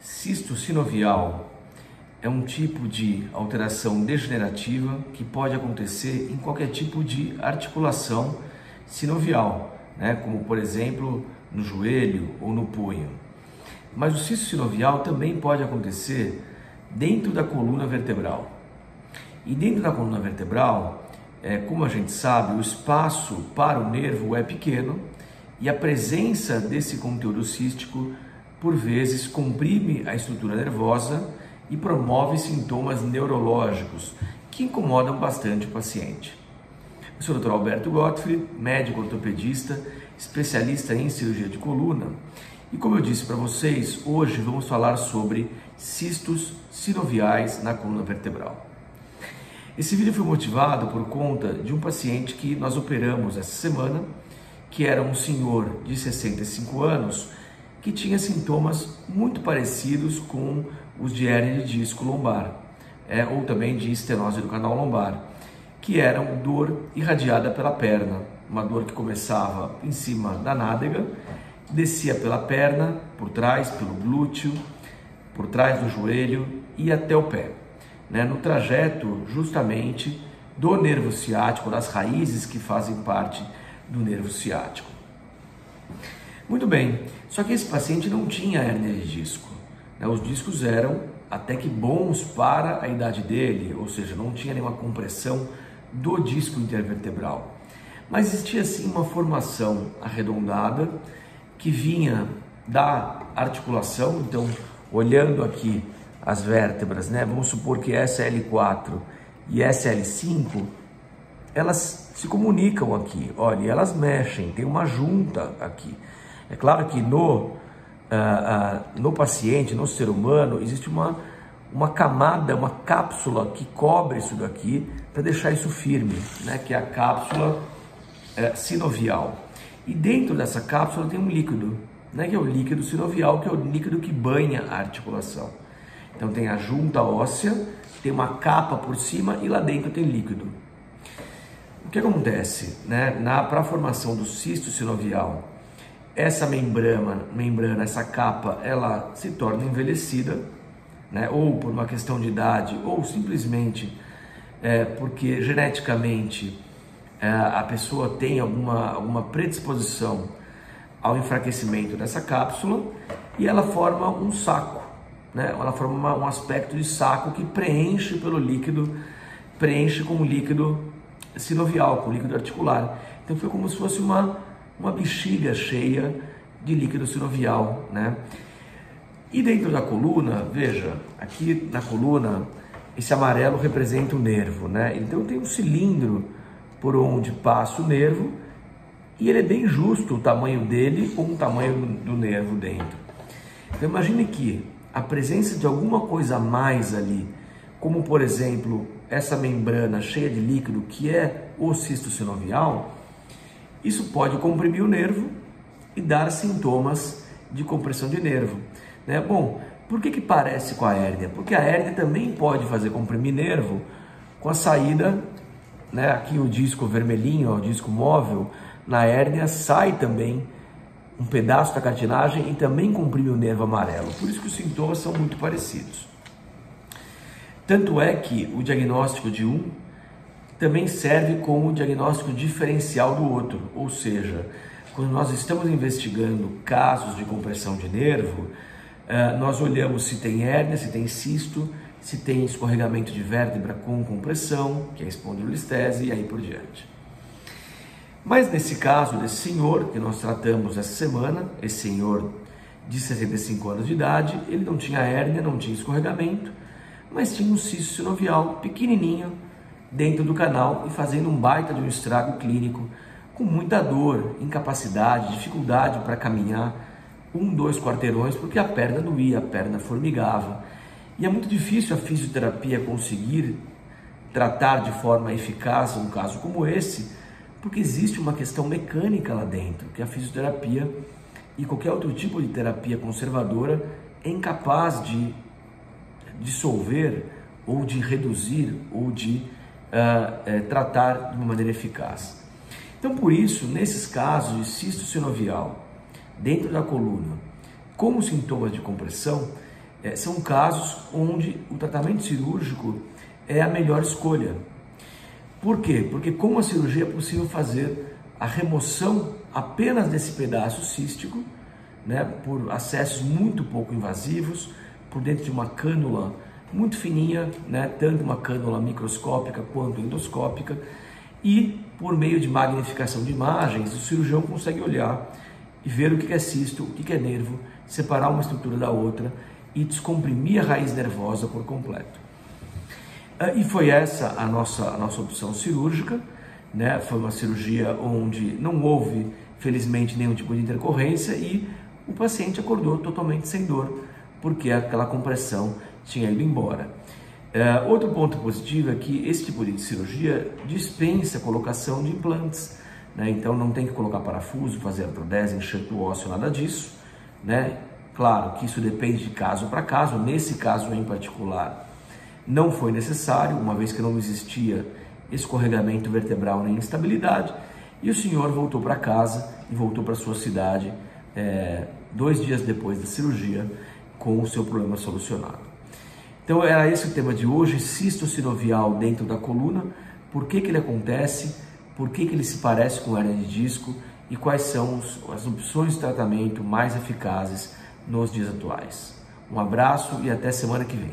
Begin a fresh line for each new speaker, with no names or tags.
Cisto sinovial é um tipo de alteração degenerativa que pode acontecer em qualquer tipo de articulação sinovial, como por exemplo no joelho ou no punho. Mas o cisto sinovial também pode acontecer dentro da coluna vertebral. E dentro da coluna vertebral, como a gente sabe, o espaço para o nervo é pequeno e a presença desse conteúdo cístico por vezes comprime a estrutura nervosa e promove sintomas neurológicos que incomodam bastante o paciente. Eu sou o Dr. Alberto Gottfried, médico ortopedista, especialista em cirurgia de coluna, e como eu disse para vocês, hoje vamos falar sobre cistos sinoviais na coluna vertebral. Esse vídeo foi motivado por conta de um paciente que nós operamos essa semana, que era um senhor de 65 anos, que tinha sintomas muito parecidos com os de hérnia de disco lombar, ou também de estenose do canal lombar, que eram dor irradiada pela perna, uma dor que começava em cima da nádega, descia pela perna, por trás, pelo glúteo, por trás do joelho e até o pé, no trajeto justamente do nervo ciático, das raízes que fazem parte do nervo ciático. Muito bem, só que esse paciente não tinha hérnia de disco, os discos eram até que bons para a idade dele, ou seja, não tinha nenhuma compressão do disco intervertebral, mas existia sim uma formação arredondada que vinha da articulação. Então, olhando aqui as vértebras, vamos supor que essa é L4 e essa é L5, elas se comunicam aqui, olha, elas mexem, tem uma junta aqui. É claro que no paciente, no ser humano, existe uma camada, uma cápsula que cobre isso daqui para deixar isso firme, que é a cápsula sinovial. E dentro dessa cápsula tem um líquido, que é o líquido sinovial, que é o líquido que banha a articulação. Então tem a junta óssea, tem uma capa por cima e lá dentro tem líquido. O que acontece? Para a formação do cisto sinovial, essa membrana, essa capa, ela se torna envelhecida, ou por uma questão de idade, ou simplesmente porque geneticamente a pessoa tem alguma predisposição ao enfraquecimento dessa cápsula e ela forma um saco, ela forma um aspecto de saco que preenche com o líquido sinovial, com o líquido articular. Então foi como se fosse uma bexiga cheia de líquido sinovial, E dentro da coluna, veja, aqui na coluna, esse amarelo representa o nervo, Então tem um cilindro por onde passa o nervo e ele é bem justo o tamanho dele com o tamanho do nervo dentro. Então imagine que a presença de alguma coisa a mais ali, como por exemplo essa membrana cheia de líquido que é o cisto sinovial, isso pode comprimir o nervo e dar sintomas de compressão de nervo. Bom, por que parece com a hérnia? Porque a hérnia também pode fazer comprimir nervo com a saída, aqui o disco vermelhinho, o disco móvel, na hérnia sai também um pedaço da cartilagem e também comprime o nervo amarelo. Por isso que os sintomas são muito parecidos. Tanto é que o diagnóstico de um também serve como diagnóstico diferencial do outro, ou seja, quando nós estamos investigando casos de compressão de nervo, nós olhamos se tem hérnia, se tem cisto, se tem escorregamento de vértebra com compressão, que é a espondilolistese, e aí por diante. Mas nesse caso desse senhor que nós tratamos essa semana, esse senhor de 65 anos de idade, ele não tinha hérnia, não tinha escorregamento, mas tinha um cisto sinovial pequenininho dentro do canal e fazendo um baita de um estrago clínico, com muita dor, incapacidade, dificuldade para caminhar 2 quarteirões, porque a perna doía, a perna formigava. E é muito difícil a fisioterapia conseguir tratar de forma eficaz um caso como esse, porque existe uma questão mecânica lá dentro, que a fisioterapia e qualquer outro tipo de terapia conservadora é incapaz de dissolver ou de reduzir ou de tratar de uma maneira eficaz. Então, por isso, nesses casos de cisto sinovial dentro da coluna, como sintomas de compressão, são casos onde o tratamento cirúrgico é a melhor escolha. Por quê? Porque com a cirurgia é possível fazer a remoção apenas desse pedaço cístico, né, por acessos muito pouco invasivos, por dentro de uma cânula muito fininha, né, tanto uma cânula microscópica quanto endoscópica, e por meio de magnificação de imagens, o cirurgião consegue olhar e ver o que é cisto, o que é nervo, separar uma estrutura da outra e descomprimir a raiz nervosa por completo. E foi essa a nossa opção cirúrgica, né? Foi uma cirurgia onde não houve, felizmente, nenhum tipo de intercorrência e o paciente acordou totalmente sem dor, porque aquela compressão tinha ido embora. Outro ponto positivo é que esse tipo de cirurgia dispensa a colocação de implantes, né? Então não tem que colocar parafuso, fazer artrodese, enxerto ósseo, nada disso, né? Claro que isso depende de caso para caso. Nesse caso em particular não foi necessário, uma vez que não existia escorregamento vertebral nem instabilidade, e o senhor voltou para casa e voltou para sua cidade 2 dias depois da cirurgia com o seu problema solucionado. Então era esse o tema de hoje: cisto sinovial dentro da coluna, por que ele acontece, por que ele se parece com hérnia de disco e quais são as opções de tratamento mais eficazes nos dias atuais. Um abraço e até semana que vem.